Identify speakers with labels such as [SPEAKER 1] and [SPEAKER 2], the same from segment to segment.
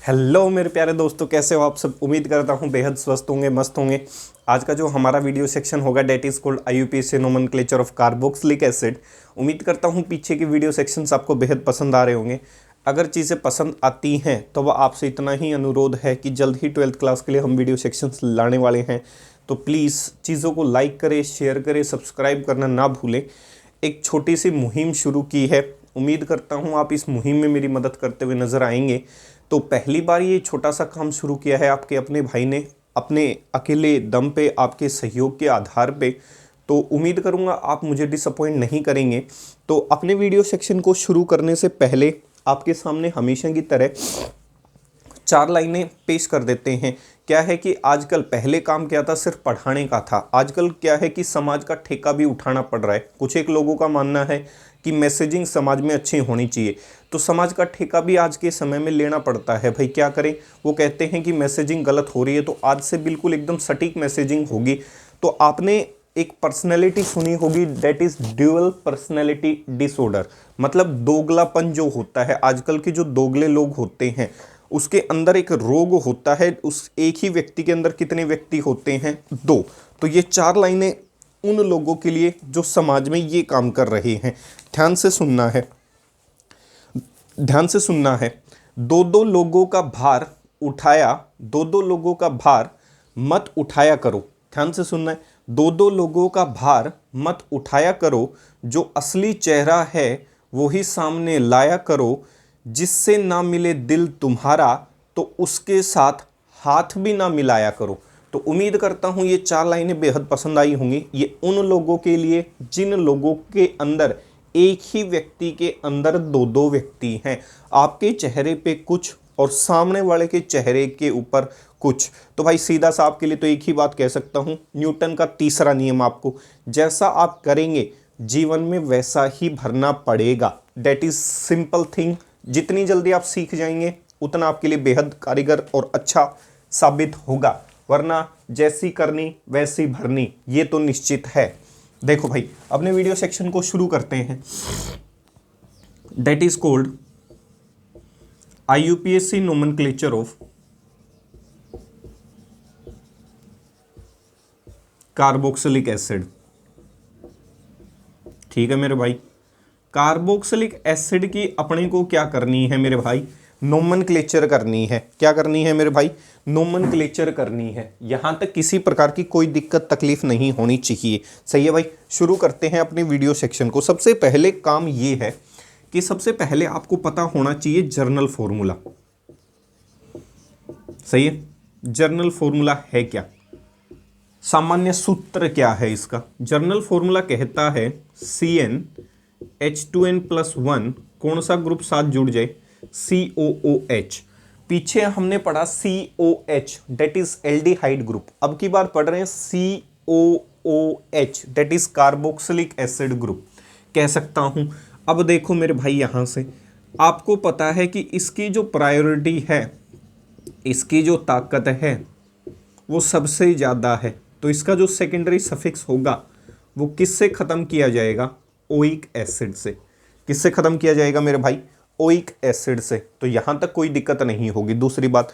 [SPEAKER 1] Hello मेरे प्यारे दोस्तों, कैसे हो आप सब। उम्मीद करता हूँ बेहद स्वस्थ होंगे, मस्त होंगे। आज का जो हमारा वीडियो सेक्शन होगा that is called IUPAC nomenclature of carboxylic acid. उम्मीद करता हूँ पीछे के वीडियो सेक्शंस आपको बेहद पसंद आ रहे होंगे। अगर चीज़ें पसंद आती हैं तो वह आपसे इतना ही अनुरोध है कि जल्द ही 12th क्लास के लिए हम वीडियो सेक्शंस लाने वाले हैं। तो प्लीज़ चीज़ों को लाइक करें, शेयर करें, सब्सक्राइब करना ना भूलें। एक छोटी सी मुहिम शुरू की है, उम्मीद करता हूँ आप इस मुहिम में मेरी मदद करते हुए नज़र आएंगे। तो पहली बार ये छोटा सा काम शुरू किया है आपके अपने भाई ने, अपने अकेले दम पे, आपके सहयोग के आधार पे। तो उम्मीद करूँगा आप मुझे डिसअपॉइंट नहीं करेंगे। तो अपने वीडियो सेक्शन को शुरू करने से पहले आपके सामने हमेशा की तरह 4 लाइनें पेश कर देते हैं। क्या है कि आजकल पहले काम क्या था, सिर्फ पढ़ाने का था। आजकल क्या है कि समाज का ठेका भी उठाना पड़ रहा है। कुछ एक लोगों का मानना है कि मैसेजिंग समाज में अच्छी होनी चाहिए, तो समाज का ठेका भी आज के समय में लेना पड़ता है। भाई क्या करें, वो कहते हैं कि मैसेजिंग गलत हो रही है, तो आज से बिल्कुल एकदम सटीक मैसेजिंग होगी। तो आपने एक पर्सनैलिटी सुनी होगी, that is dual personality disorder. मतलब दोगलापन जो होता है, आजकल के जो दोगले लोग होते हैं उसके अंदर एक रोग होता है। उस एक ही व्यक्ति के अंदर कितने व्यक्ति होते हैं? 2। तो ये 4 लाइनें उन लोगों के लिए जो समाज में ये काम कर रहे हैं। ध्यान से सुनना है, ध्यान से सुनना है। 2-2 लोगों का भार उठाया, 2-2 लोगों का भार मत उठाया करो। ध्यान से सुनना है, 2-2 लोगों का भार मत उठाया करो। जो असली चेहरा है वो ही सामने लाया करो। जिससे ना मिले दिल तुम्हारा तो उसके साथ हाथ भी ना मिलाया करो। तो उम्मीद करता हूँ ये 4 लाइनें बेहद पसंद आई होंगी। ये उन लोगों के लिए जिन लोगों के अंदर एक ही व्यक्ति के अंदर 2-2 व्यक्ति हैं। आपके चेहरे पे कुछ और सामने वाले के चेहरे के ऊपर कुछ। तो भाई सीधा सा आपके लिए तो एक ही बात कह सकता हूँ, न्यूटन का तीसरा नियम आपको जैसा आप करेंगे जीवन में वैसा ही भरना पड़ेगा। That is simple thing. जितनी जल्दी आप सीख जाएंगे उतना आपके लिए बेहद कारीगर और अच्छा साबित होगा। वरना जैसी करनी वैसी भरनी, ये तो निश्चित है। देखो भाई, अपने वीडियो सेक्शन को शुरू करते हैं। That is called IUPAC nomenclature of carboxylic acid. ठीक है मेरे भाई, कार्बोक्सिलिक एसिड की अपने को क्या करनी है मेरे भाई? नोमेनक्लेचर करनी है। क्या करनी है मेरे भाई? नोमेनक्लेचर करनी है। यहां तक किसी प्रकार की कोई दिक्कत तकलीफ नहीं होनी चाहिए। सही है भाई, शुरू करते हैं अपने वीडियो सेक्शन को। सबसे पहले काम ये है कि सबसे पहले आपको पता होना चाहिए जर्नल फॉर्मूला। सही है, जर्नल फॉर्मूला है क्या, सामान्य सूत्र क्या है इसका? जर्नल फॉर्मूला कहता है CnH2n+1 कौन सा ग्रुप साथ जुड़ जाए? COOH। पीछे हमने पढ़ा COH, that is aldehyde group. अब की बार पढ़ रहे हैं COOH, that is carboxylic acid group कह सकता हूं। अब देखो मेरे भाई, यहां से आपको पता है कि इसकी जो प्रायोरिटी है, इसकी जो ताकत है वो सबसे ज़्यादा है। तो इसका जो सेकेंडरी सफिक्स होगा वो किससे ख़त्म किया जाएगा? ओइक एसिड से। किससे ख़त्म किया जाएगा मेरे भाई? ओइक एसिड से। तो यहाँ तक कोई दिक्कत नहीं होगी। दूसरी बात,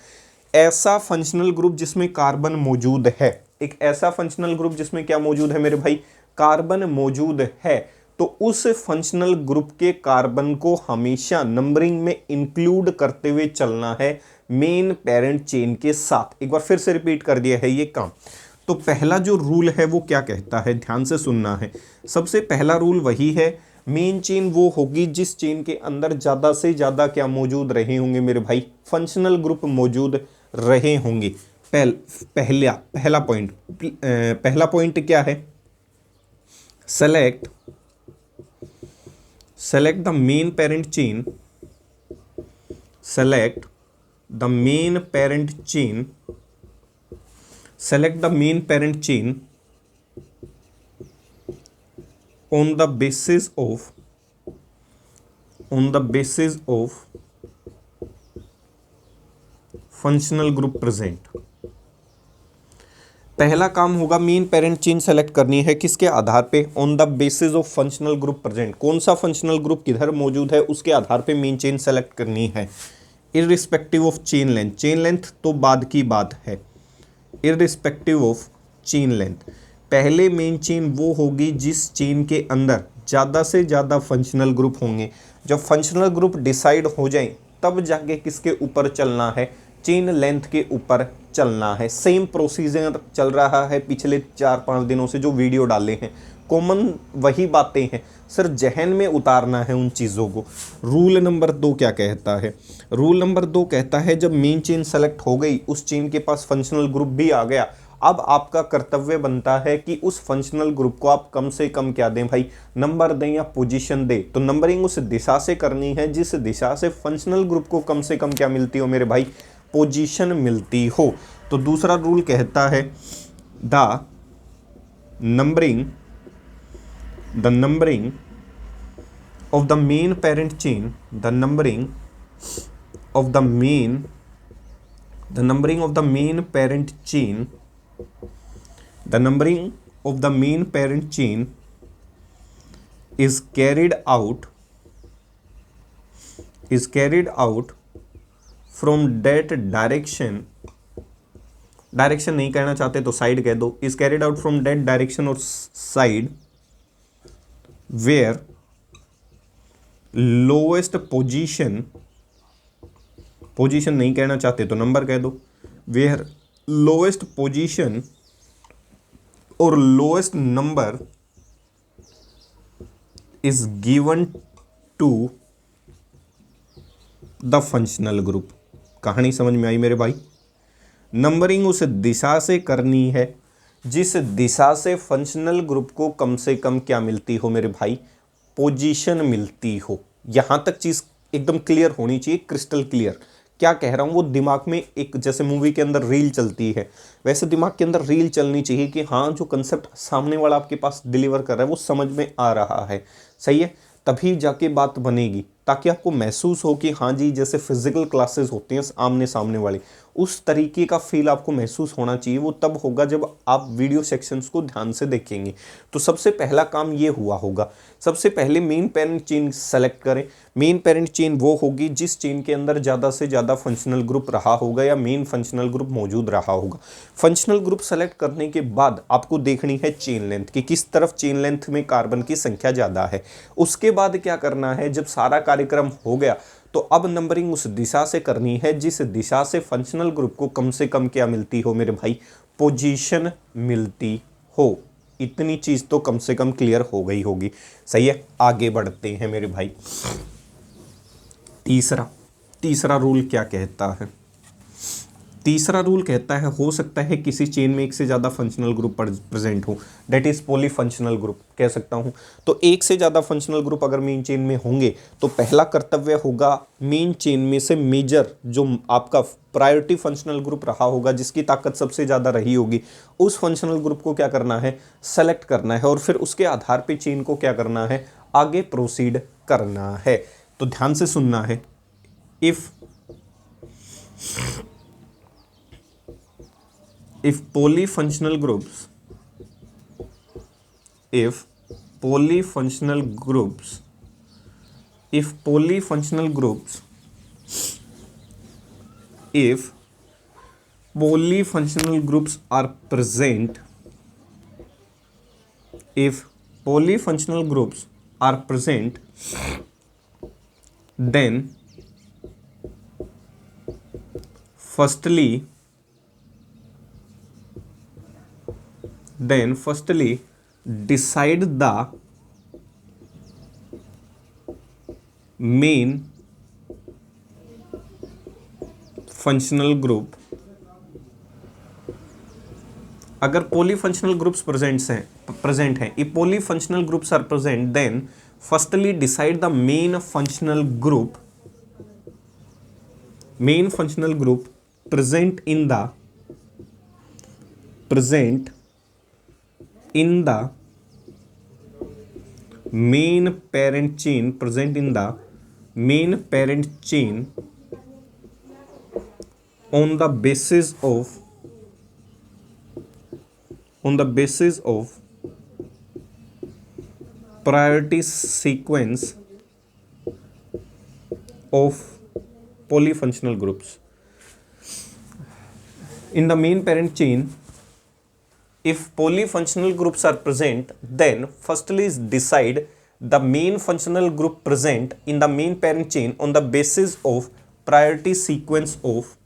[SPEAKER 1] ऐसा फंक्शनल ग्रुप जिसमें कार्बन मौजूद है, एक ऐसा फंक्शनल ग्रुप जिसमें क्या मौजूद है मेरे भाई? कार्बन मौजूद है। तो उस फंक्शनल ग्रुप के कार्बन को हमेशा नंबरिंग में इंक्लूड करते हुए चलना है मेन पेरेंट चेन के साथ। एक बार फिर से रिपीट कर दिया है ये काम। तो पहला जो रूल है वो क्या कहता है, ध्यान से सुनना है। सबसे पहला रूल वही है, मेन चेन वो होगी जिस चेन के अंदर ज़्यादा से ज़्यादा क्या मौजूद रहे होंगे मेरे भाई? फंक्शनल ग्रुप मौजूद रहे होंगे। पहला पॉइंट क्या है? Select the main parent chain, select the main parent chain on the basis of functional group present। पहला काम होगा मेन पेरेंट चेन सेलेक्ट करनी है, किसके आधार पे? On the basis of functional group present. कौन सा फंक्शनल ग्रुप किधर मौजूद है उसके आधार पे मेन चेन सेलेक्ट करनी है। इररिस्पेक्टिव ऑफ चेन लेंथ तो बाद की बात है, इररिस्पेक्टिव ऑफ चेन लेंथ। पहले मेन चेन वो होगी जिस चेन के अंदर ज़्यादा से ज़्यादा फंक्शनल ग्रुप होंगे। जब फंक्शनल ग्रुप डिसाइड हो जाए तब जाके किसके ऊपर चलना है, चेन लेंथ के ऊपर चलना है। सेम प्रोसीजर चल रहा है पिछले 4-5 दिनों से जो वीडियो डाले हैं, कॉमन वही बातें हैं, सर जहन में उतारना है उन चीज़ों को। रूल नंबर 2 क्या कहता है? रूल नंबर 2 कहता है जब मेन चेन सेलेक्ट हो गई, उस चेन के पास फंक्शनल ग्रुप भी आ गया, अब आपका कर्तव्य बनता है कि उस फंक्शनल ग्रुप को आप कम से कम क्या दें भाई, नंबर दें या पोजीशन दें। तो नंबरिंग उस दिशा से करनी है जिस दिशा से फंक्शनल ग्रुप को कम से कम क्या मिलती हो मेरे भाई, पोजीशन मिलती हो। तो दूसरा रूल कहता है the numbering of the main parent chain, the numbering of the main parent chain, the numbering of the main parent chain is carried out from that direction नहीं कहना चाहते तो साइड कह दो, is carried out from that direction or side where lowest position नहीं कहना चाहते तो नंबर कह दो, वेयर लोएस्ट पोजीशन और lowest number is given to the functional group. कहानी समझ में आई मेरे भाई? नंबरिंग उस दिशा से करनी है जिस दिशा से फंक्शनल ग्रुप को कम से कम क्या मिलती हो मेरे भाई, पोजीशन मिलती हो। यहाँ तक चीज़ एकदम क्लियर होनी चाहिए, क्रिस्टल क्लियर। क्या कह रहा हूँ वो दिमाग में, एक जैसे मूवी के अंदर रील चलती है वैसे दिमाग के अंदर रील चलनी चाहिए कि हाँ जो कंसेप्ट सामने वाला आपके पास डिलीवर कर रहा है वो समझ में आ रहा है, सही है, तभी जाके बात बनेगी। ताकि आपको महसूस हो कि हाँ जी जैसे फिजिकल क्लासेस होती हैं आमने सामने वाली, उस तरीके का फील आपको महसूस होना चाहिए। वो तब होगा जब आप वीडियो सेक्शंस को ध्यान से देखेंगे। तो सबसे पहला काम ये हुआ होगा, सबसे पहले मेन पेरेंट चेन सेलेक्ट करें। मेन पेरेंट चेन वो होगी जिस चेन के अंदर ज़्यादा से ज़्यादा फंक्शनल ग्रुप रहा होगा या मेन फंक्शनल ग्रुप मौजूद रहा होगा। फंक्शनल ग्रुप सेलेक्ट करने के बाद आपको देखनी है चेन लेंथ कि किस तरफ चेन लेंथ में कार्बन की संख्या ज़्यादा है। उसके बाद क्या करना है, जब सारा कार्यक्रम हो गया तो अब नंबरिंग उस दिशा से करनी है जिस दिशा से फंक्शनल ग्रुप को कम से कम क्या मिलती हो मेरे भाई, पोजीशन मिलती हो। इतनी चीज तो कम से कम क्लियर हो गई होगी, सही है। आगे बढ़ते हैं मेरे भाई। तीसरा रूल क्या कहता है? तीसरा रूल कहता है हो सकता है किसी चेन में एक से ज़्यादा फंक्शनल ग्रुप प्रेजेंट हो, that is poly functional group कह सकता हूँ। तो एक से ज़्यादा फंक्शनल ग्रुप अगर मेन चेन में होंगे तो पहला कर्तव्य होगा मेन चेन में से मेजर जो आपका प्रायोरिटी फंक्शनल ग्रुप रहा होगा, जिसकी ताकत सबसे ज़्यादा रही होगी, उस फंक्शनल ग्रुप को क्या करना है, सेलेक्ट करना है और फिर उसके आधार पर चेन को क्या करना है, आगे प्रोसीड करना है। तो ध्यान से सुनना है। if polyfunctional groups if polyfunctional groups if polyfunctional groups if polyfunctional groups are present if polyfunctional groups are present then firstly decide the main functional group। अगर polyfunctional groups present हैं if polyfunctional groups are present then firstly decide the main functional group present in the main parent chain on the basis of priority sequence of polyfunctional groups. In the main parent chain, if polyfunctional groups are present, then firstly is decide the main functional group present in the main parent chain on the basis of priority sequence of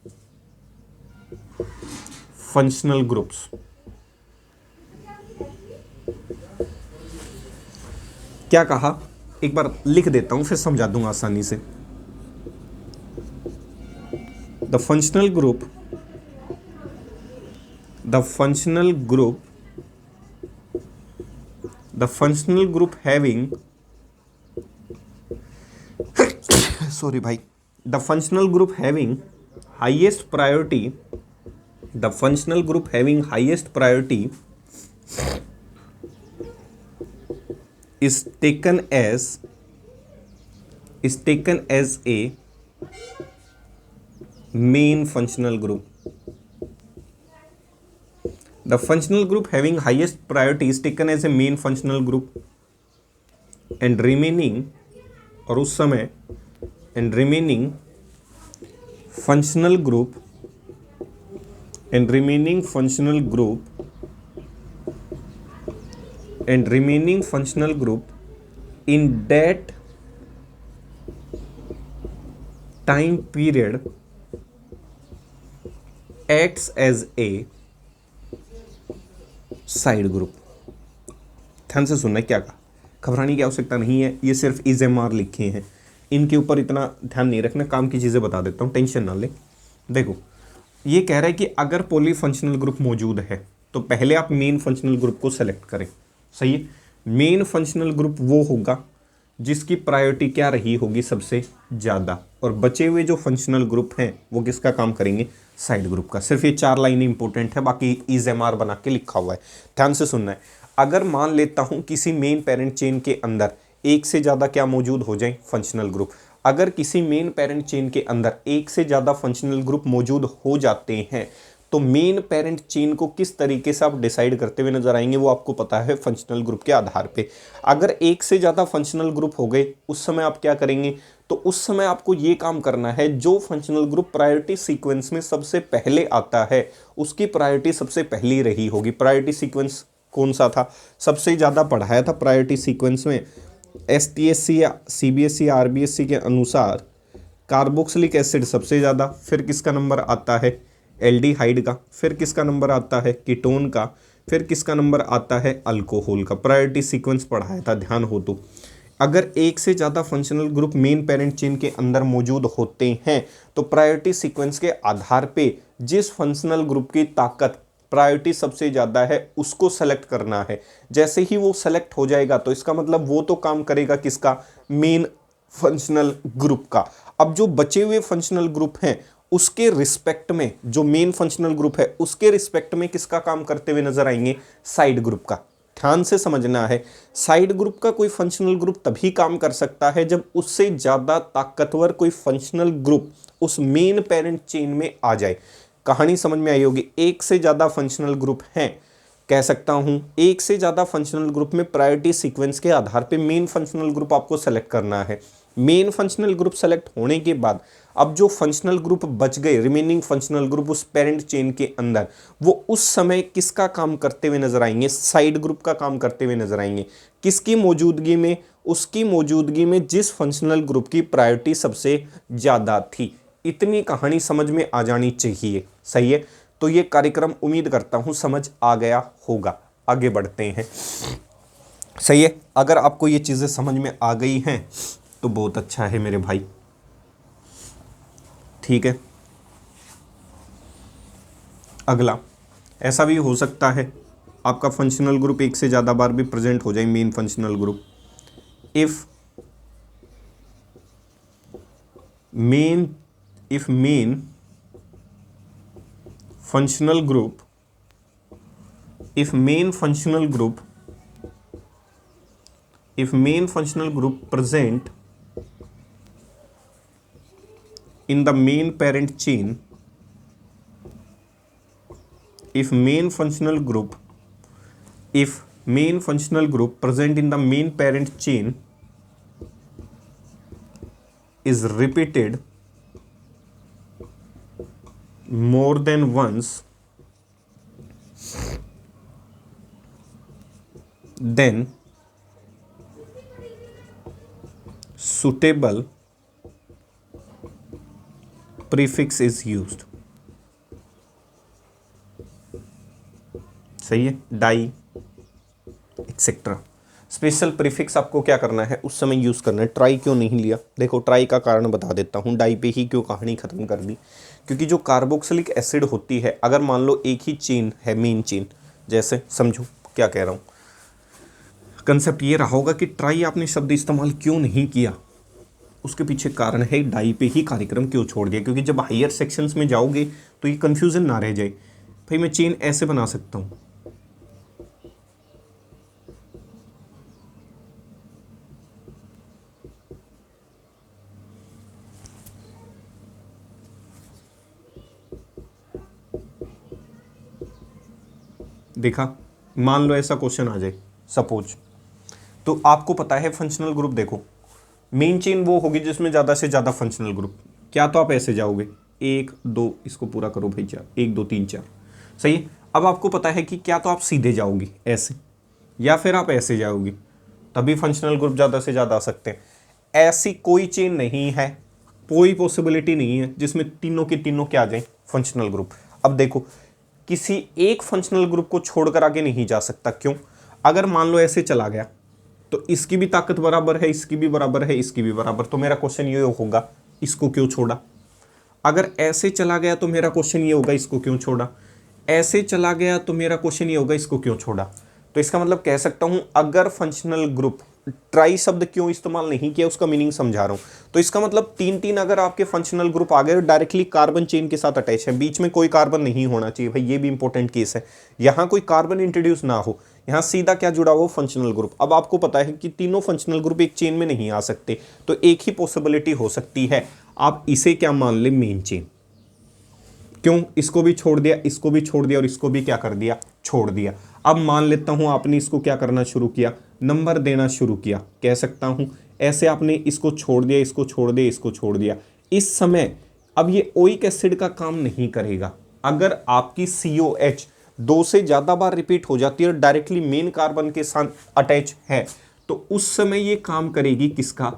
[SPEAKER 1] functional groups. क्या कहा, एक बार लिख देता हूं फिर समझा दूंगा आसानी से. The functional group having sorry भाई, the functional group having highest priority is taken as a main functional group. The functional group having highest priority is taken as a main functional group, and remaining functional group in that time period acts as a side group. ध्यान से सुनना, क्या कहा, घबराने की आवश्यकता नहीं है, ये सिर्फ इज़एमआर लिखे हैं, इनके ऊपर इतना ध्यान नहीं रखना, काम की चीज़ें बता देता हूँ, टेंशन ना ले. देखो ये कह रहा है कि अगर पॉलीफंक्शनल ग्रुप मौजूद है तो पहले आप मेन फंक्शनल ग्रुप को सेलेक्ट करें. सही है. मेन फंक्शनल ग्रुप वो होगा जिसकी प्रायोरिटी क्या रही होगी, सबसे ज़्यादा, और बचे हुए जो फंक्शनल ग्रुप हैं वो किसका काम करेंगे, साइड ग्रुप का. सिर्फ ये 4 लाइनें इंपॉर्टेंट है, बाकी इज़एमआर बना के लिखा हुआ है, ध्यान से सुनना है. अगर मान लेता हूँ किसी मेन पेरेंट चेन के अंदर एक से ज़्यादा क्या मौजूद हो जाए, फंक्शनल ग्रुप. अगर किसी मेन पेरेंट चेन के अंदर एक से ज़्यादा फंक्शनल ग्रुप मौजूद हो जाते हैं तो मेन पेरेंट चेन को किस तरीके से आप डिसाइड करते हुए नजर आएंगे, वो आपको पता है फंक्शनल ग्रुप के आधार पे. अगर एक से ज़्यादा फंक्शनल ग्रुप हो गए उस समय आप क्या करेंगे, तो उस समय आपको ये काम करना है, जो फंक्शनल ग्रुप प्रायोरिटी सीक्वेंस में सबसे पहले आता है उसकी प्रायोरिटी सबसे पहली रही होगी. प्रायोरिटी सीक्वेंस कौन सा था, सबसे ज़्यादा पढ़ाया था प्रायोरिटी सीक्वेंस में, STSC या CBSE RBSC के अनुसार कार्बोक्सिलिक एसिड सबसे ज़्यादा, फिर किसका नंबर आता है, एल्डिहाइड का, फिर किसका नंबर आता है, कीटोन का, फिर किसका नंबर आता है, अल्कोहल का. प्रायोरिटी सीक्वेंस पढ़ाया था, ध्यान हो तो. अगर एक से ज़्यादा functional group main parent chain के अंदर मौजूद होते हैं तो प्रायोरिटी सीक्वेंस के आधार पे जिस फंक्शनल ग्रुप की ताकत प्रायोरिटी सबसे ज़्यादा है उसको सेलेक्ट करना है. जैसे ही वो सेलेक्ट हो जाएगा तो इसका मतलब वो तो काम करेगा किसका, मेन फंक्शनल ग्रुप का. अब जो बचे हुए फंक्शनल ग्रुप हैं उसके रिस्पेक्ट में, जो मेन फंक्शनल ग्रुप है उसके रिस्पेक्ट में किसका काम करते हुए नजर आएंगे, साइड ग्रुप का. ध्यान से समझना है, साइड ग्रुप का कोई फंक्शनल ग्रुप तभी काम कर सकता है जब उससे ज़्यादा ताकतवर कोई फंक्शनल ग्रुप उस मेन पेरेंट चेन में आ जाए. कहानी समझ में आई होगी. एक से ज़्यादा फंक्शनल ग्रुप हैं, कह सकता हूं एक से ज़्यादा फंक्शनल ग्रुप में प्रायोरिटी सीक्वेंस के आधार पे मेन फंक्शनल ग्रुप आपको सेलेक्ट करना है. मेन फंक्शनल ग्रुप सेलेक्ट होने के बाद अब जो फंक्शनल ग्रुप बच गए, रिमेनिंग फंक्शनल ग्रुप उस पेरेंट चेन के अंदर, वो उस समय किसका काम करते हुए नजर आएंगे, साइड ग्रुप का काम करते हुए नजर आएंगे. किसकी मौजूदगी में, उसकी मौजूदगी में जिस फंक्शनल ग्रुप की प्रायोरिटी सबसे ज़्यादा थी. इतनी कहानी समझ में आ जानी चाहिए. सही है. तो ये कार्यक्रम उम्मीद करता हूँ समझ आ गया होगा. आगे बढ़ते हैं. सही है. अगर आपको ये चीज़ें समझ में आ गई हैं तो बहुत अच्छा है मेरे भाई. ठीक है. अगला, ऐसा भी हो सकता है आपका फंक्शनल ग्रुप एक से ज़्यादा बार भी प्रेजेंट हो जाए, main functional group. If main functional group present in the main parent chain, if main functional group present in the main parent chain is repeated more than once, then suitable prefix is used. सही है, die etcetera. Special prefix आपको क्या करना है, उस समय use करना है। ट्राई क्यों नहीं लिया, देखो ट्राई का कारण बता देता हूँ। डाई पे ही क्यों कहानी ख़त्म कर दी, क्योंकि जो कार्बोक्सिलिक एसिड होती है, अगर मान लो एक ही चेन है, मेन चेन, जैसे समझो क्या कह रहा हूँ, कंसेप्ट ये रहा होगा कि ट्राई आपने शब्द इस्तेमाल क्यों नहीं किया, उसके पीछे कारण है डाई पे ही कार्यक्रम क्यों छोड़ दिया। क्योंकि जब हायर सेक्शंस में जाओगे तो ये कन्फ्यूज़न ना रह जाए, भाई मैं चेन ऐसे बना सकता हूँ, देखा, मान लो ऐसा क्वेश्चन आ जाए सपोज, तो आपको पता है फंक्शनल ग्रुप, देखो मेन चेन वो होगी जिसमें ज़्यादा से ज़्यादा फंक्शनल ग्रुप, क्या तो आप ऐसे जाओगे 1 2, इसको पूरा करो भाई 4, 1 2 3 4, सही है। अब आपको पता है कि क्या तो आप सीधे जाओगे ऐसे, या फिर आप ऐसे जाओगे, तभी फंक्शनल ग्रुप ज़्यादा से ज़्यादा आ सकते हैं। ऐसी कोई चेन नहीं है, कोई पॉसिबिलिटी नहीं है जिसमें तीनों के तीनों क्या आ जाए फंक्शनल ग्रुप। अब देखो किसी एक फंक्शनल ग्रुप को छोड़कर आगे नहीं जा सकता, क्यों? अगर मान लो ऐसे चला गया तो इसकी भी ताकत बराबर है, इसकी भी बराबर है, इसकी भी बराबर, तो मेरा क्वेश्चन ये होगा इसको क्यों छोड़ा। अगर ऐसे चला गया तो मेरा क्वेश्चन ये होगा इसको क्यों छोड़ा। ऐसे चला गया तो मेरा क्वेश्चन ये होगा इसको क्यों छोड़ा। तो इसका मतलब कह सकता हूं अगर फंक्शनल ग्रुप, ट्राई शब्द क्यों इस्तेमाल नहीं किया उसका मीनिंग समझा रहा हूं। तो इसका मतलब 3 अगर आपके फंक्शनल ग्रुप आ गए डायरेक्टली कार्बन चेन के साथ अटैच है, बीच में कोई कार्बन नहीं होना चाहिए भाई, ये भी इंपॉर्टेंट केस है। यहां कोई कार्बन इंट्रोड्यूस ना हो, यहाँ सीधा क्या जुड़ा हुआ फंक्शनल ग्रुप। अब आपको पता है कि तीनों फंक्शनल ग्रुप एक चेन में नहीं आ सकते, तो एक ही पॉसिबिलिटी हो सकती है, आप इसे क्या मान ले, मेन चेन। क्यों? इसको भी छोड़ दिया, इसको भी छोड़ दिया और इसको भी क्या कर दिया, छोड़ दिया। अब मान लेता हूं आपने इसको क्या करना शुरू किया, नंबर देना शुरू किया, कह सकता हूं ऐसे आपने इसको छोड़ दिया, इसको छोड़ दिया, इसको छोड़ दिया। इस समय अब ये ओइक एसिड का काम नहीं करेगा। अगर आपकी COH 2 से ज़्यादा बार रिपीट हो जाती है और डायरेक्टली मेन कार्बन के साथ अटैच है, तो उस समय ये काम करेगी किसका,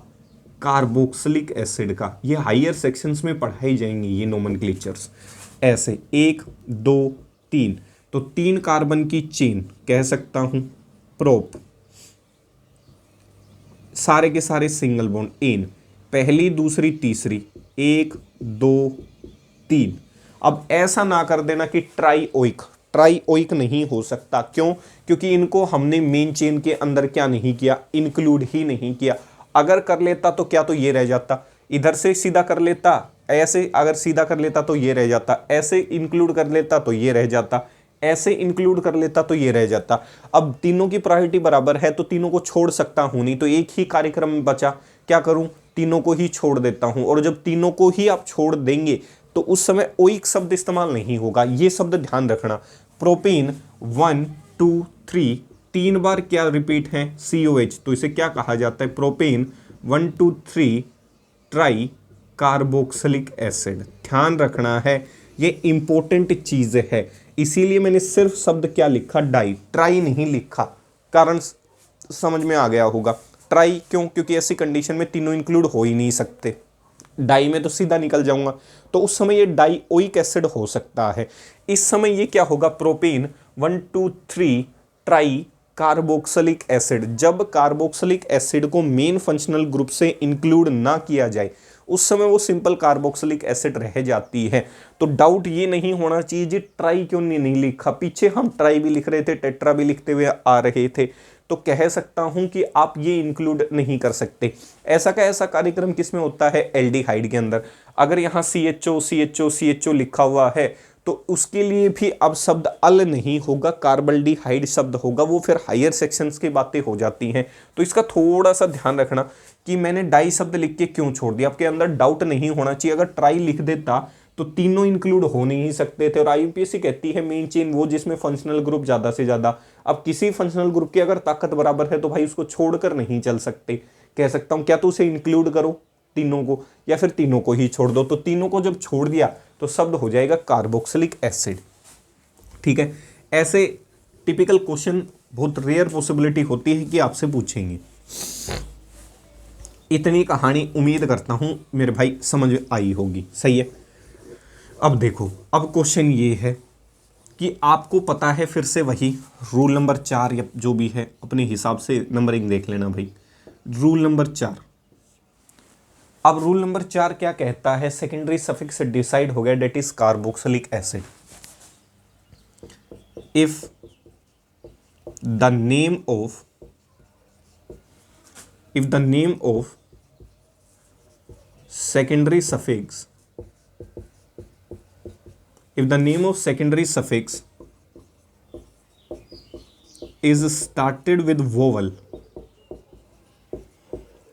[SPEAKER 1] कार्बोक्सिलिक एसिड का। ये हायर सेक्शंस में पढ़ाई जाएंगी ये नोमेनक्लेचर्स, ऐसे 1 2 3, तो 3 कार्बन की चेन कह सकता हूं प्रोप, सारे के सारे सिंगल बॉन्ड एन, पहली दूसरी तीसरी, 1 2 3। अब ऐसा ना कर देना कि ट्राई-ओइक नहीं हो सकता। क्यों? क्योंकि इनको हमने मेन चेन के अंदर क्या नहीं किया, इंक्लूड ही नहीं किया। अगर कर लेता तो क्या, तो ये रह जाता, इधर से सीधा कर लेता, ऐसे अगर सीधा कर लेता तो ये रह जाता, ऐसे इंक्लूड कर लेता तो ये रह जाता, ऐसे इंक्लूड कर लेता तो ये रह जाता। अब तीनों की प्रायोरिटी बराबर है तो तीनों को छोड़ सकता हूं नहीं, तो एक ही कार्यक्रम में बचा, क्या करूं, तीनों को ही छोड़ देता हूं। और जब तीनों को ही आप छोड़ देंगे तो उस समय ओइक शब्द इस्तेमाल नहीं होगा। ये शब्द ध्यान रखना, प्रोपेन 1 2 3 3 बार क्या रिपीट है, COH, तो इसे क्या कहा जाता है, प्रोपेन 1 2 3 ट्राई कार्बोक्सिलिक एसिड। ध्यान रखना है, ये इंपॉर्टेंट चीज है, इसीलिए मैंने सिर्फ शब्द क्या लिखा, डाई, ट्राई नहीं लिखा। कारण समझ में आ गया होगा। ट्राई क्यों? क्योंकि ऐसी कंडीशन में तीनों इंक्लूड हो ही नहीं सकते, डाई में तो सीधा निकल जाऊंगा, तो उस समय ये डाई-ओइक एसिड हो सकता है। इस समय ये क्या होगा, प्रोपेन 1 2 3 ट्राई कार्बोक्सिलिक एसिड। जब कार्बोक्सिलिक एसिड को मेन फंक्शनल ग्रुप से इंक्लूड ना किया जाए उस समय वो सिंपल कार्बोक्सिलिक एसिड रह जाती है। तो डाउट ये नहीं होना चाहिए जी ट्राई क्यों नहीं लिखा, पीछे हम ट्राई भी लिख रहे थे, टेट्रा भी लिखते हुए आ रहे थे, तो कह सकता हूं कि आप ये इंक्लूड नहीं कर सकते। ऐसा का ऐसा कार्यक्रम किसमें होता है, एल्डिहाइड के अंदर। अगर यहाँ CHO लिखा हुआ है तो उसके लिए भी अब शब्द अल नहीं होगा, कार्बल्डिहाइड शब्द होगा, वो फिर हायर सेक्शंस की बातें हो जाती हैं। तो इसका थोड़ा सा ध्यान रखना कि मैंने डाई शब्द लिख के क्यों छोड़ दिया, आपके अंदर डाउट नहीं होना चाहिए। अगर ट्राई लिख देता तो तीनों इंक्लूड हो नहीं सकते थे, और IUPAC कहती है मेन चेन वो जिसमें फंक्शनल ग्रुप ज़्यादा से ज़्यादा। अब किसी फंक्शनल ग्रुप की अगर ताकत बराबर है तो भाई उसको छोड़कर नहीं चल सकते। कह सकता हूँ क्या तो उसे इंक्लूड करो तीनों को, या फिर तीनों को ही छोड़ दो। तो तीनों को जब छोड़ दिया तो शब्द हो जाएगा कार्बोक्सिलिक एसिड। ठीक है, ऐसे टिपिकल क्वेश्चन बहुत रेयर पॉसिबिलिटी होती है कि आपसे पूछेंगे। इतनी कहानी उम्मीद करता हूं मेरे भाई समझ आई होगी। सही है, अब देखो, अब क्वेश्चन ये है कि आपको पता है, फिर से वही रूल नंबर 4 या जो भी है अपने हिसाब से नंबरिंग देख लेना भाई। रूल नंबर 4, अब रूल नंबर 4 क्या कहता है, सेकेंडरी सफिक्स डिसाइड हो गया, that is carboxylic acid. If the name of secondary suffix is started with vowel,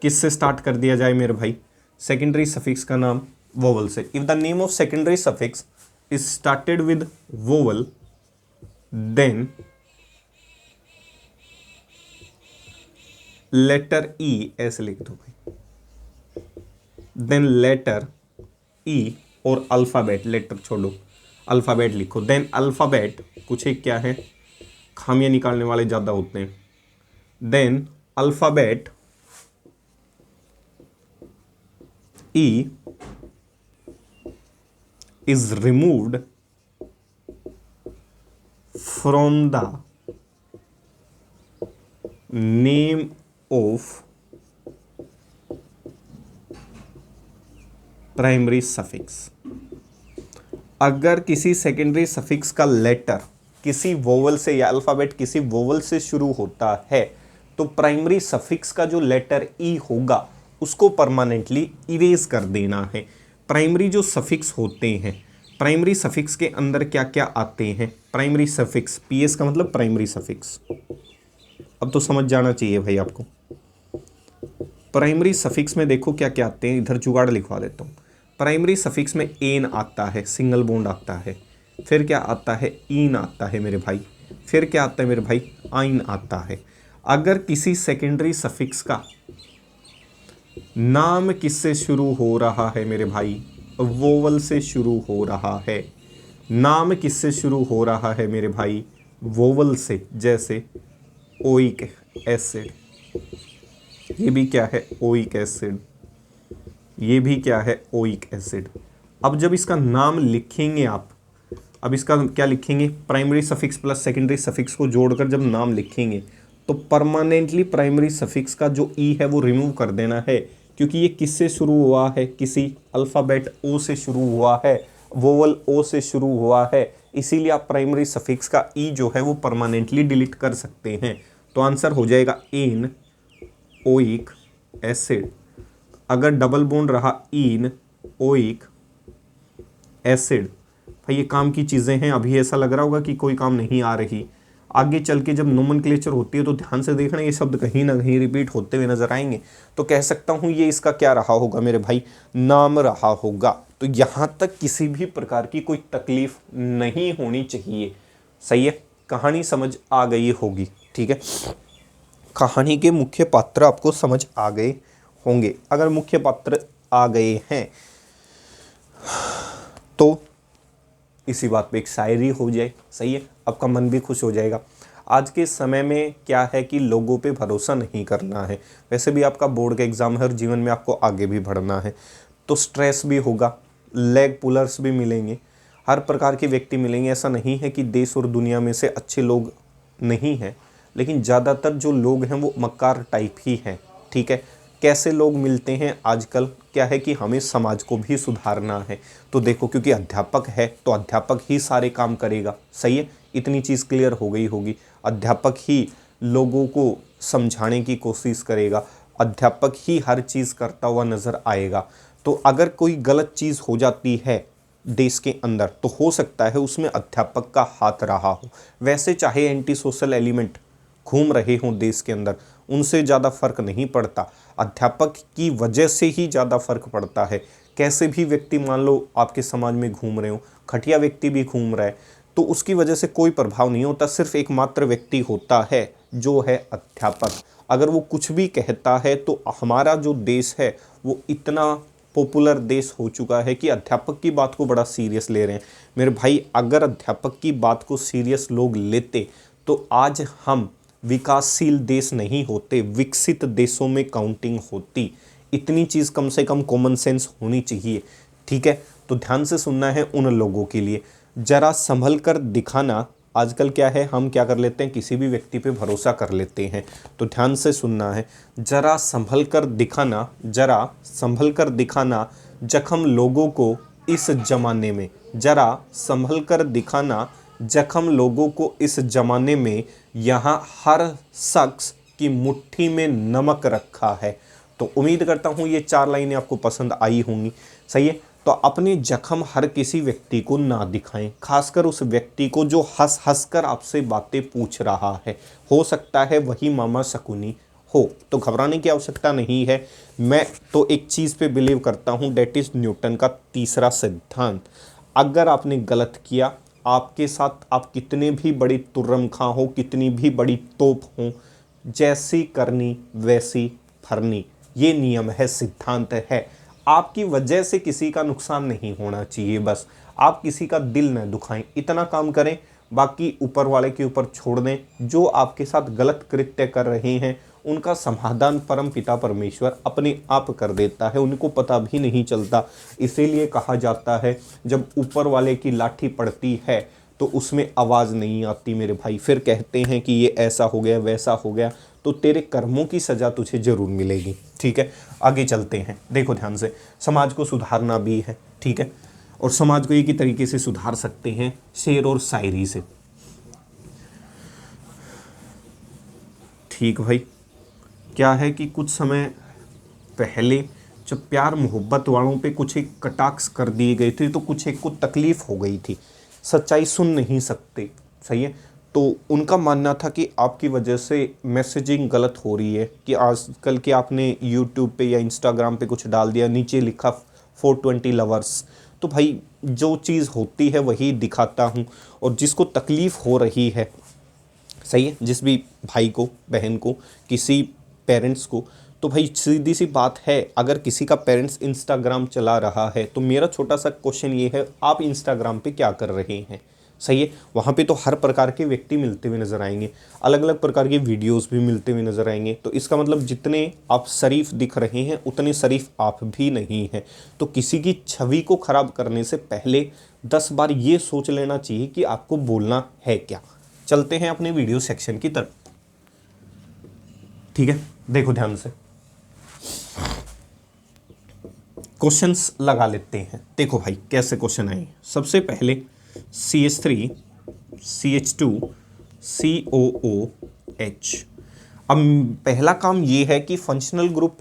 [SPEAKER 1] किससे स्टार्ट कर दिया जाए मेरे भाई, सेकेंडरी सफिक्स का नाम वोवल से। If the name of secondary suffix is started with vowel then letter E, ऐसे लिख दो भाई, देन लेटर ई और अल्फाबेट, लेटर छोड़ो अल्फाबेट लिखो, देन अल्फाबेट कुछ एक क्या है, खामियां निकालने वाले ज्यादा होते हैं, then alphabet E is removed from the name of primary suffix. अगर किसी सेकेंडरी सफिक्स का लेटर किसी वोवल से या अल्फाबेट किसी वोवल से शुरू होता है तो प्राइमरी सफिक्स का जो लेटर ई होगा उसको परमानेंटली इरेज कर देना है। प्राइमरी जो सफिक्स होते हैं, प्राइमरी सफिक्स के अंदर क्या क्या आते हैं, प्राइमरी सफिक्स, पीएस का मतलब प्राइमरी सफिक्स, अब तो समझ जाना चाहिए भाई आपको। प्राइमरी सफिक्स में देखो क्या क्या आते हैं, इधर जुगाड़ लिखवा देता हूँ। प्राइमरी सफिक्स में एन आता है, सिंगल बॉन्ड आता है, फिर क्या आता है, ईन आता है मेरे भाई, फिर क्या आता है मेरे भाई, आइन आता है। अगर किसी सेकेंडरी सफिक्स का नाम किससे शुरू हो रहा है मेरे भाई, वोवल से शुरू हो रहा है, नाम किससे शुरू हो रहा है मेरे भाई, वोवल से, जैसे ओइक एसिड, ये भी क्या है, ओइक एसिड, ये भी क्या है, ओइक एसिड। अब जब इसका नाम लिखेंगे आप, अब इसका क्या लिखेंगे, primary suffix plus secondary suffix को जोड़कर जब नाम लिखेंगे तो परमानेंटली प्राइमरी सफिक्स का जो ई है वो रिमूव कर देना है, क्योंकि ये किससे शुरू हुआ है, किसी अल्फ़ाबेट ओ से शुरू हुआ है, वोवल ओ से शुरू हुआ है, इसीलिए आप प्राइमरी सफिक्स का ई जो है वो परमानेंटली डिलीट कर सकते हैं। तो आंसर हो जाएगा एन ओइक एसिड। अगर डबल बॉन्ड रहा इन ओइक एसिड, भाई ये काम की चीज़ें हैं। अभी ऐसा लग रहा होगा कि कोई काम नहीं आ रही, आगे चल के जब नोमेनक्लेचर होती है तो ध्यान से देखना, ये शब्द कहीं ना कहीं रिपीट होते हुए नजर आएंगे। तो कह सकता हूँ ये इसका क्या रहा होगा मेरे भाई, नाम रहा होगा। तो यहाँ तक किसी भी प्रकार की कोई तकलीफ नहीं होनी चाहिए। सही है, कहानी समझ आ गई होगी। ठीक है, कहानी के मुख्य पात्र आपको समझ आ गए होंगे। अगर मुख्य पात्र आ गए हैं तो इसी बात पे एक शायरी हो जाए। सही है, आपका मन भी खुश हो जाएगा। आज के समय में क्या है कि लोगों पे भरोसा नहीं करना है। वैसे भी आपका बोर्ड का एग्ज़ाम है और जीवन में आपको आगे भी बढ़ना है, तो स्ट्रेस भी होगा, लेग पुलर्स भी मिलेंगे, हर प्रकार के व्यक्ति मिलेंगे। ऐसा नहीं है कि देश और दुनिया में से अच्छे लोग नहीं हैं, लेकिन ज़्यादातर जो लोग हैं वो मक्कार टाइप ही हैं। ठीक है, कैसे लोग मिलते हैं आजकल, क्या है कि हमें समाज को भी सुधारना है। तो देखो, क्योंकि अध्यापक है तो अध्यापक ही सारे काम करेगा। सही है, इतनी चीज़ क्लियर हो गई होगी। अध्यापक ही लोगों को समझाने की कोशिश करेगा, अध्यापक ही हर चीज़ करता हुआ नज़र आएगा। तो अगर कोई गलत चीज़ हो जाती है देश के अंदर तो हो सकता है उसमें अध्यापक का हाथ रहा हो। वैसे चाहे एंटी सोशल एलिमेंट घूम रहे हों देश के अंदर, उनसे ज़्यादा फर्क नहीं पड़ता, अध्यापक की वजह से ही ज़्यादा फर्क पड़ता है। कैसे भी व्यक्ति मान लो आपके समाज में घूम रहे हो, घटिया व्यक्ति भी घूम रहा है, तो उसकी वजह से कोई प्रभाव नहीं होता। सिर्फ एकमात्र व्यक्ति होता है जो है अध्यापक। अगर वो कुछ भी कहता है तो हमारा जो देश है वो इतना पॉपुलर देश हो चुका है कि अध्यापक की बात को बड़ा सीरियस ले रहे हैं। मेरे भाई, अगर अध्यापक की बात को सीरियस लोग लेते तो आज हम विकासशील देश नहीं होते, विकसित देशों में काउंटिंग होती। इतनी चीज़ कम से कम कॉमन सेंस होनी चाहिए, ठीक है। तो ध्यान से सुनना है उन लोगों के लिए। जरा संभल कर दिखाना, आजकल क्या है, हम क्या कर लेते हैं, किसी भी व्यक्ति पे भरोसा कर लेते हैं। तो ध्यान से सुनना है, जरा संभल कर दिखाना, जरा संभल कर दिखाना जख्म लोगों को इस जमाने में, जरा संभल कर दिखाना जख्म लोगों को इस जमाने में, यहाँ हर शख्स की मुट्ठी में नमक रखा है। तो उम्मीद करता हूँ ये 4 लाइनें आपको पसंद आई होंगी, सही है। तो अपने जख्म हर किसी व्यक्ति को ना दिखाएं, खासकर उस व्यक्ति को जो हंस हंस कर आपसे बातें पूछ रहा है। हो सकता है वही मामा शकुनी हो, तो घबराने की आवश्यकता नहीं है। मैं तो एक चीज़ पे बिलीव करता हूँ, डेट इज़ न्यूटन का तीसरा सिद्धांत। अगर आपने गलत किया, आपके साथ आप कितने भी बड़ी तुर्रम खां हो, कितनी भी बड़ी तोप हो, जैसी करनी वैसी भरनी, ये नियम है, सिद्धांत है। आपकी वजह से किसी का नुकसान नहीं होना चाहिए, बस आप किसी का दिल न दुखाएं, इतना काम करें। बाकी ऊपर वाले के ऊपर छोड़ दें। जो आपके साथ गलत कृत्य कर रहे हैं उनका समाधान परम पिता परमेश्वर अपने आप कर देता है, उनको पता भी नहीं चलता। इसीलिए कहा जाता है जब ऊपर वाले की लाठी पड़ती है तो उसमें आवाज़ नहीं आती मेरे भाई। फिर कहते हैं कि ये ऐसा हो गया वैसा हो गया, तो तेरे कर्मों की सज़ा तुझे ज़रूर मिलेगी, ठीक है। आगे चलते हैं, देखो ध्यान से। समाज को सुधारना भी है, ठीक है, और समाज को एक ही तरीके से सुधार सकते हैं, शेर और शायरी से। ठीक भाई, क्या है कि कुछ समय पहले जब प्यार मोहब्बत वालों पे कुछ एक कटाक्ष कर दिए गए थे तो कुछ एक को तकलीफ़ हो गई थी, सच्चाई सुन नहीं सकते, सही है। तो उनका मानना था कि आपकी वजह से मैसेजिंग गलत हो रही है, कि आजकल के आपने यूट्यूब पे या इंस्टाग्राम पे कुछ डाल दिया, नीचे लिखा 420 लवर्स। तो भाई जो चीज़ होती है वही दिखाता हूँ, और जिसको तकलीफ़ हो रही है, सही है, जिस भी भाई को, बहन को, किसी पेरेंट्स को, तो भाई सीधी सी बात है, अगर किसी का पेरेंट्स इंस्टाग्राम चला रहा है तो मेरा छोटा सा क्वेश्चन ये है, आप इंस्टाग्राम पे क्या कर रहे हैं, सही है। वहाँ पे तो हर प्रकार के व्यक्ति मिलते हुए नज़र आएंगे, अलग अलग प्रकार के वीडियोस भी मिलते हुए नज़र आएंगे। तो इसका मतलब जितने आप शरीफ दिख रहे हैं उतने शरीफ आप भी नहीं हैं। तो किसी की छवि को ख़राब करने से पहले 10 बार ये सोच लेना चाहिए कि आपको बोलना है क्या। चलते हैं अपने वीडियो सेक्शन की तरफ, ठीक है। देखो ध्यान से, क्वेश्चंस लगा लेते हैं। देखो भाई कैसे क्वेश्चन आए। सबसे पहले CH3 CH2 COOH। अब पहला काम ये है कि फंक्शनल ग्रुप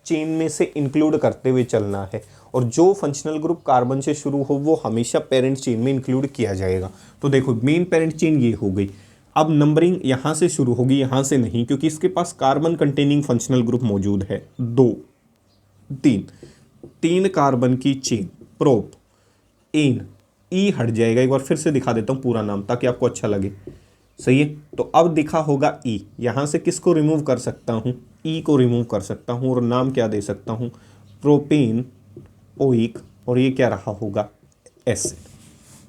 [SPEAKER 1] चेन में से इंक्लूड करते हुए चलना है, और जो फंक्शनल ग्रुप कार्बन से शुरू हो वो हमेशा पेरेंट चेन में इंक्लूड किया जाएगा। तो देखो मेन पेरेंट चेन ये हो गई। अब नंबरिंग यहाँ से शुरू होगी, यहाँ से नहीं, क्योंकि इसके पास कार्बन कंटेनिंग फंक्शनल ग्रुप मौजूद है। 2 3 कार्बन की चेन, प्रोप, एन, ई हट जाएगा। एक बार फिर से दिखा देता हूँ पूरा नाम ताकि आपको अच्छा लगे, सही है। तो अब दिखा होगा ई, यहाँ से किसको रिमूव कर सकता हूँ, ई को रिमूव कर सकता हूँ, और नाम क्या दे सकता हूँ, प्रोपेन, ओइक, और ये क्या रहा होगा, एसिड,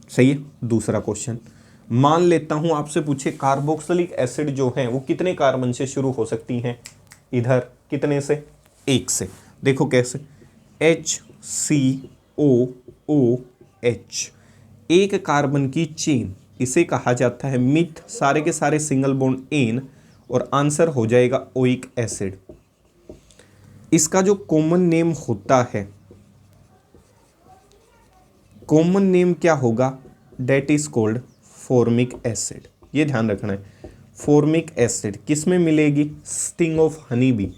[SPEAKER 1] सही है। दूसरा क्वेश्चन, मान लेता हूँ आपसे पूछे कार्बोक्सिलिक एसिड जो है वो कितने कार्बन से शुरू हो सकती हैं, इधर कितने से, 1 से। देखो कैसे, HCOOH, एक कार्बन की चेन, इसे कहा जाता है मिथ, सारे के सारे सिंगल बॉन्ड एन, और आंसर हो जाएगा ओइक एसिड। इसका जो कॉमन नेम होता है, कॉमन नेम क्या होगा, that is called formic acid. ये ध्यान रखना है, फॉर्मिक एसिड किस में मिलेगी, स्टिंग ऑफ हनी बी।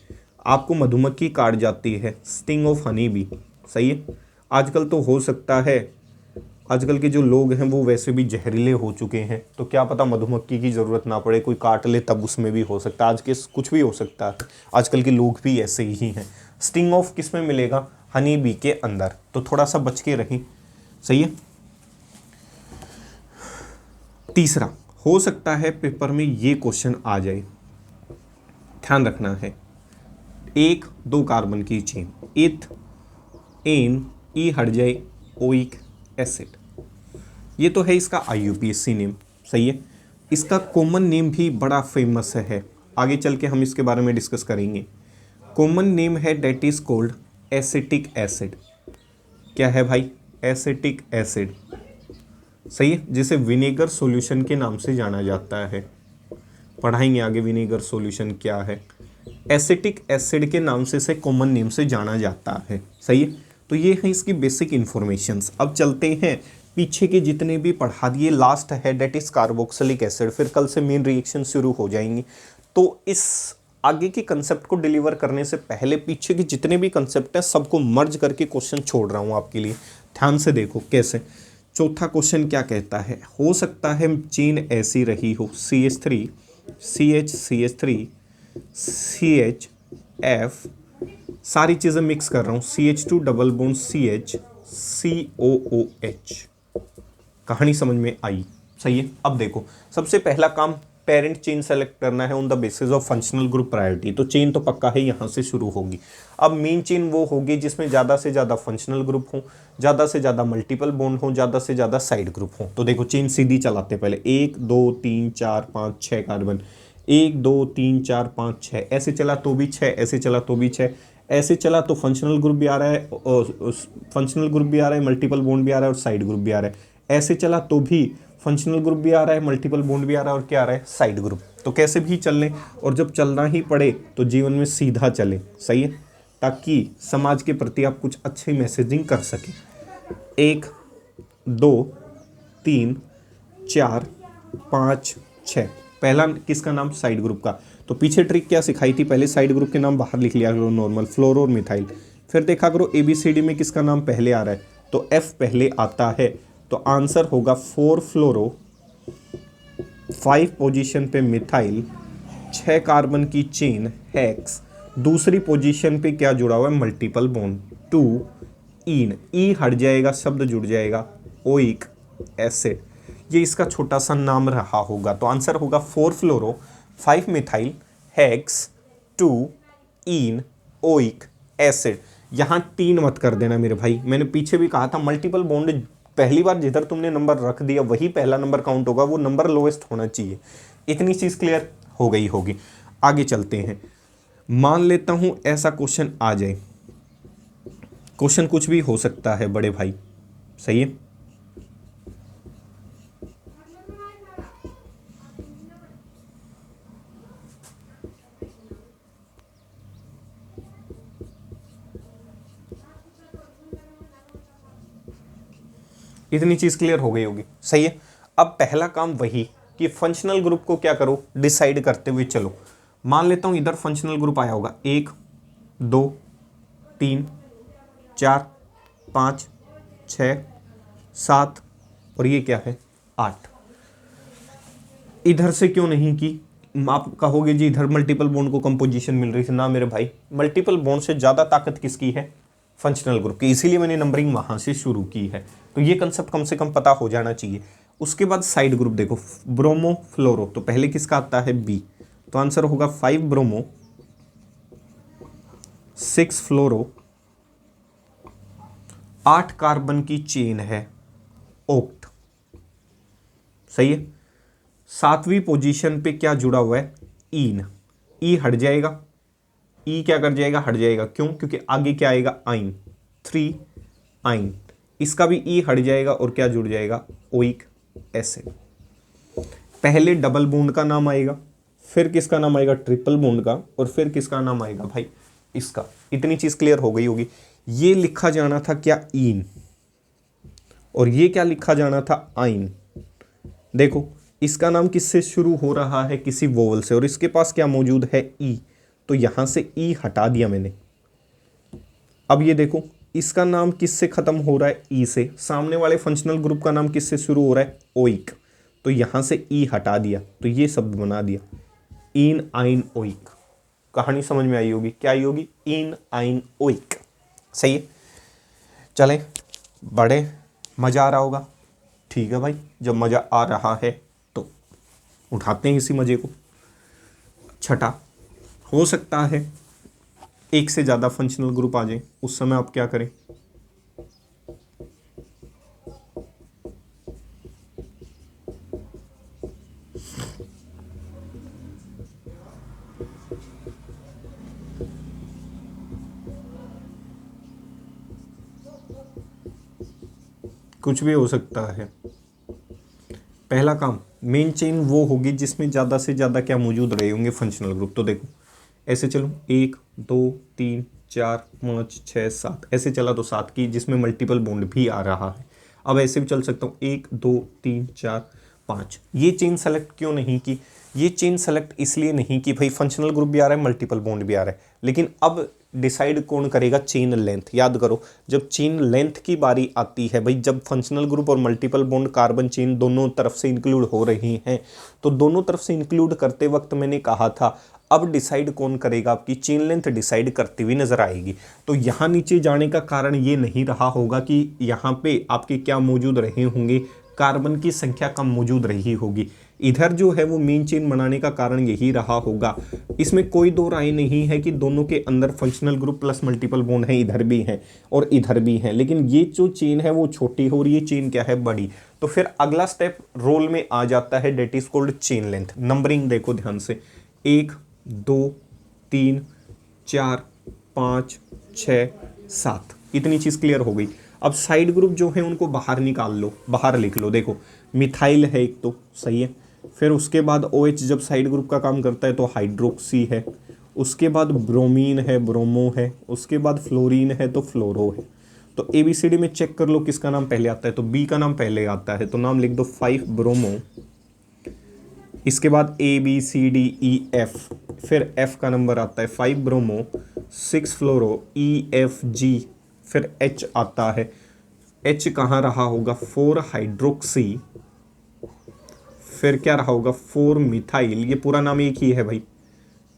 [SPEAKER 1] आपको मधुमक्खी काट जाती है, स्टिंग ऑफ हनी बी, सही है। आजकल तो हो सकता है, आजकल के जो लोग हैं वो वैसे भी जहरीले हो चुके हैं, तो क्या पता मधुमक्खी की ज़रूरत ना पड़े, कोई काट ले तब उसमें भी हो सकता है। आज के कुछ भी हो सकता है, आजकल के लोग भी ऐसे ही हैं। स्टिंग ऑफ किस में मिलेगा, हनी बी के अंदर, तो थोड़ा सा बच के रहें, सही है। तीसरा, हो सकता है पेपर में ये क्वेश्चन आ जाए, ध्यान रखना है, 1 2 कार्बन की चेन, इथ एन, ई हट जाए, ओइक एसिड। ये तो है इसका IUPAC नेम, सही है। इसका कॉमन नेम भी बड़ा फेमस है, आगे चल के हम इसके बारे में डिस्कस करेंगे। कॉमन नेम है that is called acetic acid. क्या है भाई? एसिटिक एसिड, सही है, जिसे विनेगर सॉल्यूशन के नाम से जाना जाता है। पढ़ाएंगे आगे विनेगर सॉल्यूशन क्या है। एसिटिक एसिड के नाम से इसे कॉमन नेम से जाना जाता है, सही है। तो ये है इसकी बेसिक इन्फॉर्मेशंस। अब चलते हैं पीछे के जितने भी पढ़ा दिए, लास्ट है डेट इज कार्बोक्सिलिक एसिड। फिर कल से मेन रिएक्शन शुरू हो जाएंगी। तो इस आगे के कंसेप्ट को डिलीवर करने से पहले पीछे के जितने भी कंसेप्ट हैं सबको मर्ज करके क्वेश्चन छोड़ रहा हूँ आपके लिए। ध्यान से देखो कैसे। चौथा क्वेश्चन क्या कहता है? हो सकता है चेन ऐसी रही हो, CH3 CH CH सारी चीज़ें मिक्स कर रहा हूँ, CH2 double bond CH COOH। कहानी समझ में आई? सही है। अब देखो, सबसे पहला काम पेरेंट चेन सेलेक्ट करना है on the basis of functional group priority. तो चेन तो पक्का है, यहाँ से शुरू होगी। अब मेन चेन वो होगी जिसमें ज़्यादा से ज़्यादा फंक्शनल ग्रुप हो, ज़्यादा से ज़्यादा मल्टीपल बॉन्ड हो, ज़्यादा से ज़्यादा साइड ग्रुप हो। तो देखो चेन सीधी चलाते पहले 1 2 3 4 5 6 कार्बन, 1 2 3 4 5 6, ऐसे चला तो भी 6, ऐसे चला तो भी 6, ऐसे चला तो फंक्शनल ग्रुप भी आ रहा है, फंक्शनल ग्रुप भी आ रहा है, मल्टीपल बॉन्ड भी आ रहा है और साइड ग्रुप भी आ रहा है। ऐसे चला तो भी फंक्शनल ग्रुप भी आ रहा है, मल्टीपल बॉन्ड भी आ रहा है और क्या आ रहा है? Side group. तो कैसे भी चल लें, और जब चलना ही पड़े तो जीवन में सीधा चले, सही है, ताकि समाज के प्रति आप कुछ अच्छी मैसेजिंग कर सकें। 1 2 3 4 5 6, पहला किसका नाम? साइड ग्रुप का। तो पीछे ट्रिक क्या सिखाई थी? पहले साइड ग्रुप के नाम बाहर लिख लिया करो, नॉर्मल, फ्लोरो और मिथाइल। फिर देखा करो ABCD में किसका नाम पहले आ रहा है, तो F पहले आता है। तो आंसर होगा 4 फ्लोरो, 5 पोजीशन पे मिथाइल, 6 कार्बन की चेन हेक्स, दूसरी पोजीशन पे क्या जुड़ा हुआ है? मल्टीपल बॉन्ड, 2 ईन, ई हट जाएगा, शब्द जुड़ जाएगा, ओइक एसिड। ये इसका छोटा सा नाम रहा होगा। तो आंसर होगा 4 फ्लोरो, 5 मिथाइल, हेक्स, 2 ईन, ओइक एसिड। यहाँ 3 मत कर देना मेरे भाई, मैंने पीछे भी कहा था मल्टीपल बॉन्ड पहली बार जिधर तुमने नंबर रख दिया वही पहला नंबर काउंट होगा, वो नंबर लोएस्ट होना चाहिए। इतनी चीज़ क्लियर हो गई होगी। आगे चलते हैं। मान लेता हूं ऐसा क्वेश्चन आ जाए, क्वेश्चन कुछ भी हो सकता है बड़े भाई, सही है। इतनी चीज़ क्लियर हो गई होगी, सही है। अब पहला काम वही कि फंक्शनल ग्रुप को क्या करो, डिसाइड करते हुए चलो। मान लेता हूं इधर फंक्शनल ग्रुप आया होगा 1 2 3 4 5 6 7 और ये क्या है 8। इधर से क्यों नहीं की? आप कहोगे जी इधर मल्टीपल बॉन्ड को कंपोजिशन मिल रही थी ना मेरे भाई, मल्टीपल बॉन्ड से ज़्यादा ताकत किसकी है? फंक्शनल ग्रुप की, इसीलिए मैंने नंबरिंग वहाँ से शुरू की है। तो ये कंसेप्ट कम से कम पता हो जाना चाहिए। उसके बाद साइड ग्रुप देखो, ब्रोमो फ्लोरो, तो पहले किसका आता है? बी। तो आंसर होगा 5 ब्रोमो, 6 फ्लोरो, 8 कार्बन की चेन है ओक्ट, सही है। 7वीं पोजीशन पे क्या जुड़ा हुआ है? ईन, ई हट जाएगा, ई क्या कर जाएगा? हट जाएगा। क्यों? क्योंकि आगे क्या आएगा? आइन, 3 आइन, इसका भी ई हट जाएगा और क्या जुड़ जाएगा? Oic acid. पहले डबल बॉन्ड का नाम आएगा, फिर किसका नाम आएगा? ट्रिपल बॉन्ड का, और फिर किसका नाम आएगा भाई? इसका। इतनी चीज क्लियर हो गई होगी। ये लिखा जाना था क्या? ईन, और ये क्या लिखा जाना था? आइन। देखो इसका नाम किससे शुरू हो रहा है? किसी वोवल से, और इसके पास क्या मौजूद है? ई। तो यहां से ई हटा दिया मैंने। अब ये देखो इसका नाम किससे खत्म हो रहा है? ई से। सामने वाले फंक्शनल ग्रुप का नाम किससे शुरू हो रहा है? ओइक। तो यहां से ई हटा दिया तो ये शब्द बना दिया इन आइन ओइक। कहानी समझ में आई होगी, क्या आई होगी? इन आइन ओइक, सही है। चलें, बड़े मज़ा आ रहा होगा, ठीक है भाई। जब मज़ा आ रहा है तो उठाते हैं इसी मज़े को। छठा, हो सकता है एक से ज़्यादा फंक्शनल ग्रुप आ जाए, उस समय आप क्या करें? कुछ भी हो सकता है। पहला काम, मेन चेन वो होगी जिसमें ज़्यादा से ज़्यादा क्या मौजूद रहे होंगे, फंक्शनल ग्रुप। तो देखो ऐसे चलो, 1 2 3 4 5 6 7, ऐसे चला तो 7 की, जिसमें मल्टीपल बॉन्ड भी आ रहा है। अब ऐसे भी चल सकता हूँ, 1 2 3 4 5। ये चेन सेलेक्ट क्यों नहीं की? ये चेन सेलेक्ट इसलिए नहीं कि भाई फंक्शनल ग्रुप भी आ रहा है, मल्टीपल बॉन्ड भी आ रहा है, लेकिन अब डिसाइड कौन करेगा? Chain length. याद करो, जब चेन लेंथ की बारी आती है भाई, जब फंक्शनल ग्रुप और मल्टीपल बॉन्ड कार्बन चेन दोनों तरफ से इंक्लूड हो रही हैं, तो दोनों तरफ से इंक्लूड करते वक्त मैंने कहा था अब डिसाइड कौन करेगा? आपकी चेन लेंथ डिसाइड करती हुई नजर आएगी। तो यहाँ नीचे जाने का कारण ये नहीं रहा होगा कि यहाँ पे आपके क्या मौजूद रहे होंगे, कार्बन की संख्या कम मौजूद रही होगी। इधर जो है वो मेन चेन बनाने का कारण यही रहा होगा। इसमें कोई दो राय नहीं है कि दोनों के अंदर functional group plus multiple bond है, इधर भी है और इधर भी है, लेकिन ये जो चेन है वो छोटी हो रही है, चेन क्या है? बड़ी। तो फिर अगला स्टेप रोल में आ जाता है, that is called chain length. Numbering देखो ध्यान से, 1 2 3 4 5 6 7, इतनी चीज क्लियर हो गई। अब साइड ग्रुप जो है उनको बाहर निकाल लो, बाहर लिख लो। देखो मिथाइल है एक, तो सही है। फिर उसके बाद OH जब साइड ग्रुप का काम करता है तो हाइड्रोक्सी है। उसके बाद ब्रोमीन है, ब्रोमो है। उसके बाद फ्लोरीन है तो फ्लोरो है। तो ABCD में चेक कर लो किसका नाम पहले आता है, तो B का नाम पहले आता है, तो नाम लिख दो 5 ब्रोमो। इसके बाद ABCDEF, फिर F का नंबर आता है 5 ब्रोमो, 6 फ्लोरो, EFG, फिर H आता है। H कहाँ रहा होगा? 4 हाइड्रोक्सी, फिर क्या रहा होगा? 4 मिथाइल। ये पूरा नाम एक ही है भाई,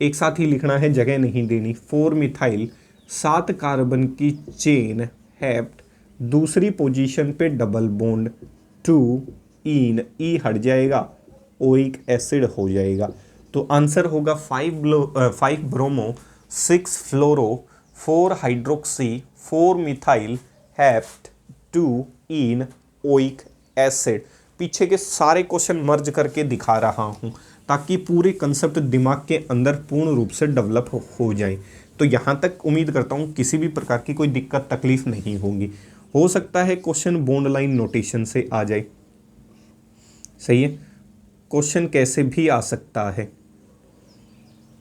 [SPEAKER 1] एक साथ ही लिखना है, जगह नहीं देनी। 4 मिथाइल, 7 कार्बन की चेन हैप्ट, दूसरी पोजीशन पे डबल बॉन्ड 2 इन, ई हट जाएगा, ओइक एसिड हो जाएगा। तो आंसर होगा 5 ब्रोमो, 6 फ्लोरो, 4 हाइड्रोक्सी, 4 मिथाइल हैप्ट, 2 इन ओइक एसिड। पीछे के सारे क्वेश्चन मर्ज करके दिखा रहा हूं ताकि पूरे कंसेप्ट दिमाग के अंदर पूर्ण रूप से डेवलप हो जाए। तो यहाँ तक उम्मीद करता हूँ किसी भी प्रकार की कोई दिक्कत तकलीफ नहीं होगी। हो सकता है क्वेश्चन बॉन्ड लाइन नोटेशन से आ जाए, सही है, क्वेश्चन कैसे भी आ सकता है।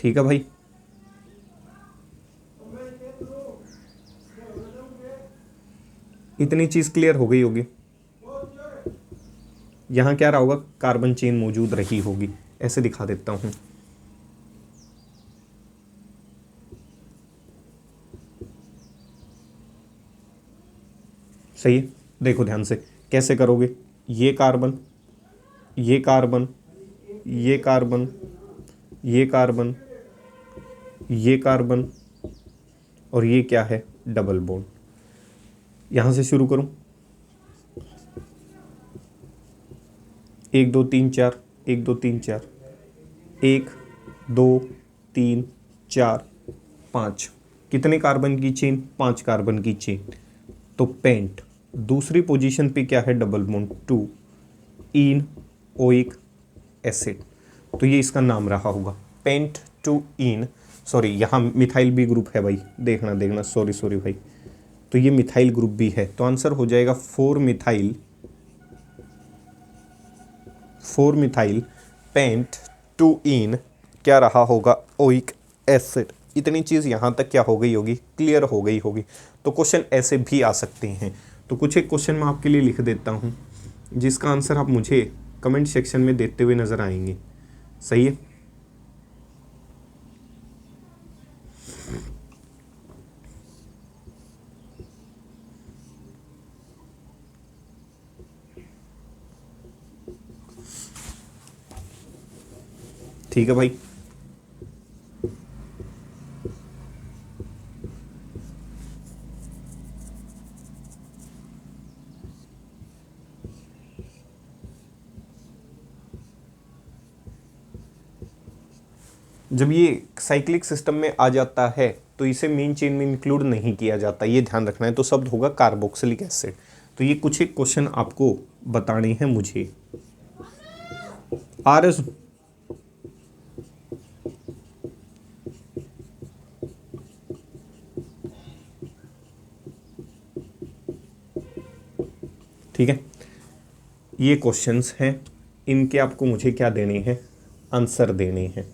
[SPEAKER 1] ठीक है भाई, इतनी चीज क्लियर हो गई होगी। यहाँ क्या रहा होगा? कार्बन चेन मौजूद रही होगी। ऐसे दिखा देता हूँ, सही है। देखो ध्यान से कैसे करोगे, ये कार्बन, ये कार्बन, ये कार्बन, ये कार्बन, ये कार्बन, और ये क्या है? Double bond. यहाँ से शुरू करूँ, 1 2 3 4, 1 2 3 4, 1 2 3 4 5, कितने कार्बन की चेन? 5 कार्बन की चेन। तो पेंट, दूसरी पोजीशन पे क्या है? डबल बॉन्ड 2 इन ओइक एसिड। तो ये इसका नाम रहा होगा, पेंट 2 इन, सॉरी यहाँ मिथाइल बी ग्रुप है भाई, देखना देखना, सॉरी सॉरी भाई। तो ये मिथाइल ग्रुप भी है, तो आंसर हो जाएगा 4 मिथाइल, 4 मिथाइल पेंट 2 इन, क्या रहा होगा? Oic acid. इतनी चीज़ यहाँ तक क्या हो गई होगी? क्लियर हो गई होगी। तो क्वेश्चन ऐसे भी आ सकते हैं। तो कुछ एक क्वेश्चन मैं आपके लिए लिख देता हूँ जिसका आंसर आप मुझे कमेंट सेक्शन में देते हुए नज़र आएंगे, सही है। ठीक है भाई, जब ये साइक्लिक सिस्टम में आ जाता है तो इसे मेन चेन में इंक्लूड नहीं किया जाता, ये ध्यान रखना है। तो शब्द होगा कार्बोक्सिलिक एसिड। तो ये कुछ एक क्वेश्चन आपको बताने हैं मुझे। आरएस, ठीक ठीक है, ये क्वेश्चंस हैं, इनके आपको मुझे क्या देने हैं, आंसर देने हैं।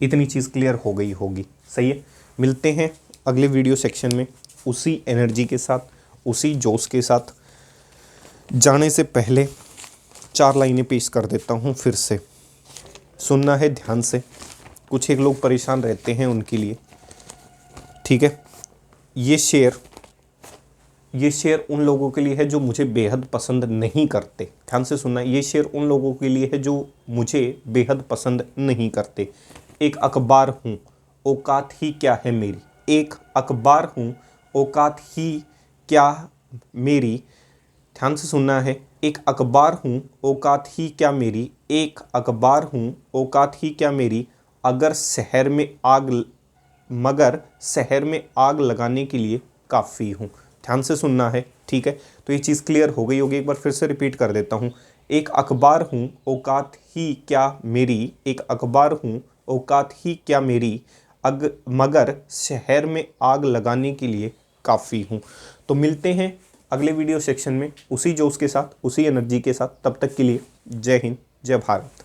[SPEAKER 1] इतनी चीज़ क्लियर हो गई होगी, सही है। मिलते हैं अगले वीडियो सेक्शन में उसी एनर्जी के साथ, उसी जोश के साथ। जाने से पहले 4 लाइनें पेश कर देता हूँ फिर से, सुनना है ध्यान से। कुछ एक लोग परेशान रहते हैं उनके लिए, ठीक है। ये शेर उन लोगों के लिए है जो मुझे बेहद पसंद नहीं करते। ध्यान से सुनना, ये शेर उन लोगों के लिए है जो मुझे बेहद पसंद नहीं करते। एक अखबार हूँ, औकात ही क्या है मेरी। एक अखबार हूँ, औकात ही क्या मेरी। ध्यान से सुनना है, एक अखबार हूँ, औकात ही क्या मेरी। एक अखबार हूँ, औकात ही क्या मेरी। मगर शहर में आग लगाने के लिए काफ़ी हूँ। ध्यान से सुनना है, ठीक है। तो ये चीज़ क्लियर हो गई होगी। एक बार फिर से रिपीट कर देता हूँ। एक अखबार हूँ, औकात ही क्या मेरी। एक अखबार हूँ, औकात ही क्या मेरी। मगर शहर में आग लगाने के लिए काफ़ी हूँ। तो मिलते हैं अगले वीडियो सेक्शन में उसी जोश के साथ, उसी एनर्जी के साथ। तब तक के लिए जय हिंद, जय भारत।